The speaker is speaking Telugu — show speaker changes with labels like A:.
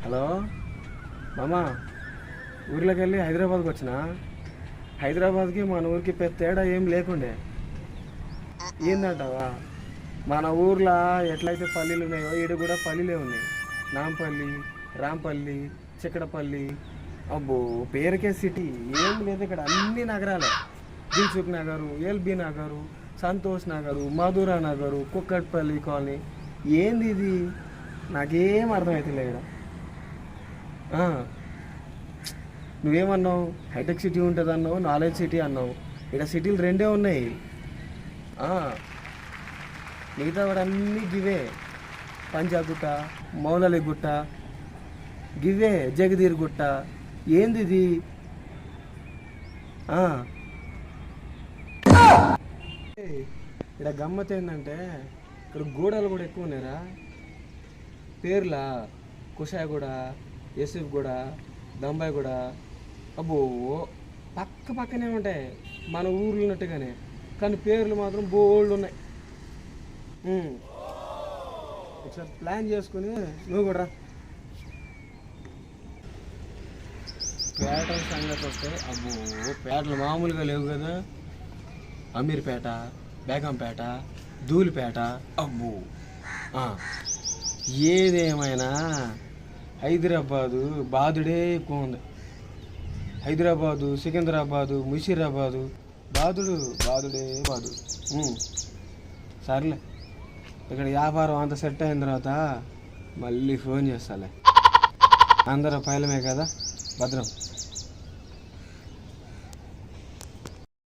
A: హలో మామా, ఊర్లోకి వెళ్ళి హైదరాబాద్కి వచ్చిన. హైదరాబాద్కి మన ఊరికి పెద్ద తేడా ఏం లేకుండే. ఏందంటావా, మన ఊర్లో ఎట్లయితే పల్లీలు ఉన్నాయో ఈడ కూడా పల్లీలే ఉన్నాయి. నాంపల్లి, రాంపల్లి, చిక్కడపల్లి. అబ్బో, పేరుకే సిటీ. ఏం లేదు ఇక్కడ, అన్ని నగరాలే. Dilsukhnagar, LB Nagar, Santoshnagar, Madhura Nagar, Kukatpally colony. ఏంది ఇది, నాకేం అర్థమవుతుంది ఇక్కడ. నువ్వేమన్నావు, హైటెక్ సిటీ ఉంటుంది అన్నావు, నాలెడ్జ్ సిటీ అన్నావు. ఇక్కడ సిటీలు రెండే ఉన్నాయి. మిగతా కూడా అన్నీ గివే. పంజాగుట్ట, మౌలలి గుట్ట, గివే జగదీర్ గుట్ట. ఏంది ఇది? ఇక్కడ గమ్మత్ ఏంటంటే, ఇక్కడ గూడలు కూడా ఎక్కువ ఉన్నారా. పేర్లా కుషాయగూడ, యసిఫ్గూడ, దంబాయిగూడ. అబ్బో, పక్క పక్కనే ఉంటాయి మన ఊర్లు ఉన్నట్టుగానే, కానీ పేర్లు మాత్రం బోల్డ్ ఉన్నాయి. ఒకసారి ప్లాన్ చేసుకుని నువ్వు కూడా పేటల సంగతి వస్తే, అబ్బో పేటలు మామూలుగా లేవు కదా. అమీర్పేట, బేగంపేట, ధూళిపేట. అబ్బో, ఏదేమైనా హైదరాబాదు బాదుడే ఎక్కువ ఉంది. హైదరాబాదు, సికింద్రాబాదు, ముషీరాబాదు, బాదుడే బాదు. సర్లే, ఇక్కడ వ్యాపారం అంతా సెట్ అయిన తర్వాత మళ్ళీ ఫోన్ చేస్తాలే. అందరూ పైలమే కదా, భద్రం.